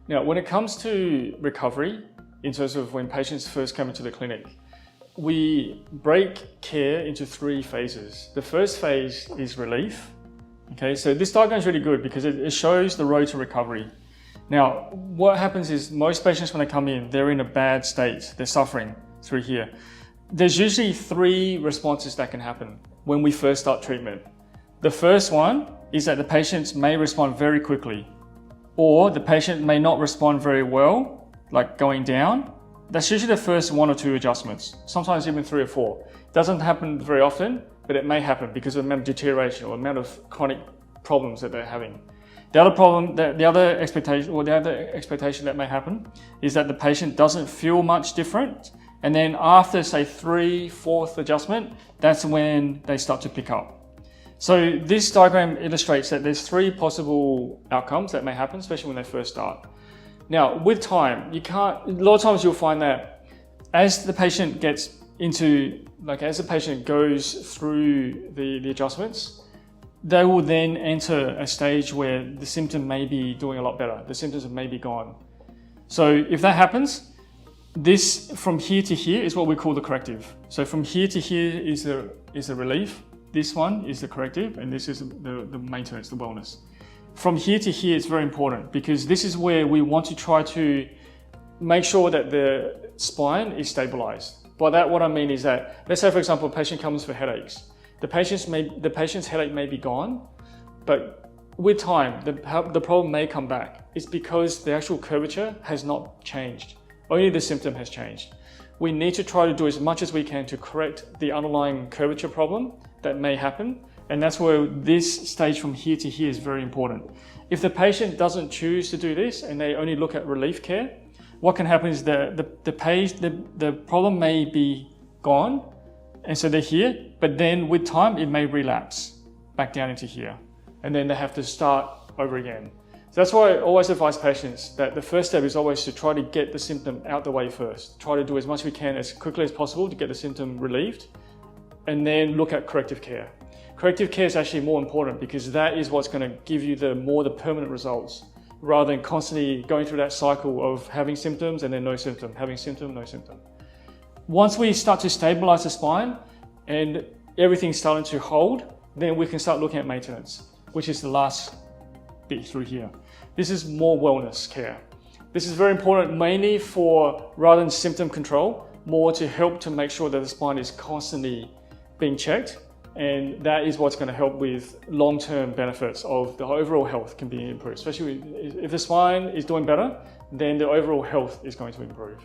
Now, when it comes to recovery, in terms of when patients first come into the clinic, we break care into 3 phases. The first phase is relief. Okay, so this diagram is really good because it shows the road to recovery. Now, what happens is most patients when they come in, they're in a bad state. They're suffering through here. There's usually 3 responses that can happen when we first start treatment. The first one is that the patients may respond very quickly, or the patient may not respond very well, like going down. That's usually the first 1 or 2 adjustments, sometimes even 3 or 4. It doesn't happen very often, but it may happen because of the amount of deterioration or amount of chronic problems that they're having. The other problem, the other expectation that may happen is that the patient doesn't feel much different, and then after, say, 3, 4th adjustment, that's when they start to pick up. So this diagram illustrates that there's 3 possible outcomes that may happen, especially when they first start. Now, with time, a lot of times you'll find that as the patient gets into, as the patient goes through the adjustments, they will then enter a stage where the symptom may be doing a lot better. The symptoms may be gone. So if that happens, this from here to here is what we call the corrective. So from here to here is the relief. This one is the corrective, and this is the maintenance, the wellness. From here to here is very important because this is where we want to try to make sure that the spine is stabilized. By that, what I mean is that, let's say for example, a patient comes for headaches. The patient's headache may be gone, but with time, the problem may come back. It's because the actual curvature has not changed. Only the symptom has changed. We need to try to do as much as we can to correct the underlying curvature problem that may happen. And that's where this stage from here to here is very important. If the patient doesn't choose to do this and they only look at relief care, what can happen is the problem may be gone, and so they're here, but then with time it may relapse back down into here, and then they have to start over again. So that's why I always advise patients that the first step is always to try to get the symptom out the way first. Try to do as much as we can as quickly as possible to get the symptom relieved, and then look at corrective care. Corrective care is actually more important because that is what's going to give you the permanent results, rather than constantly going through that cycle of having symptoms and then no symptom, having symptom, no symptom. Once we start to stabilize the spine and everything's starting to hold, then we can start looking at maintenance, which is the last bit through here. This is more wellness care. This is very important mainly for, rather than symptom control, more to help to make sure that the spine is constantly being checked, and that is what's going to help with long-term benefits of the overall health can be improved. Especially if the spine is doing better, then the overall health is going to improve.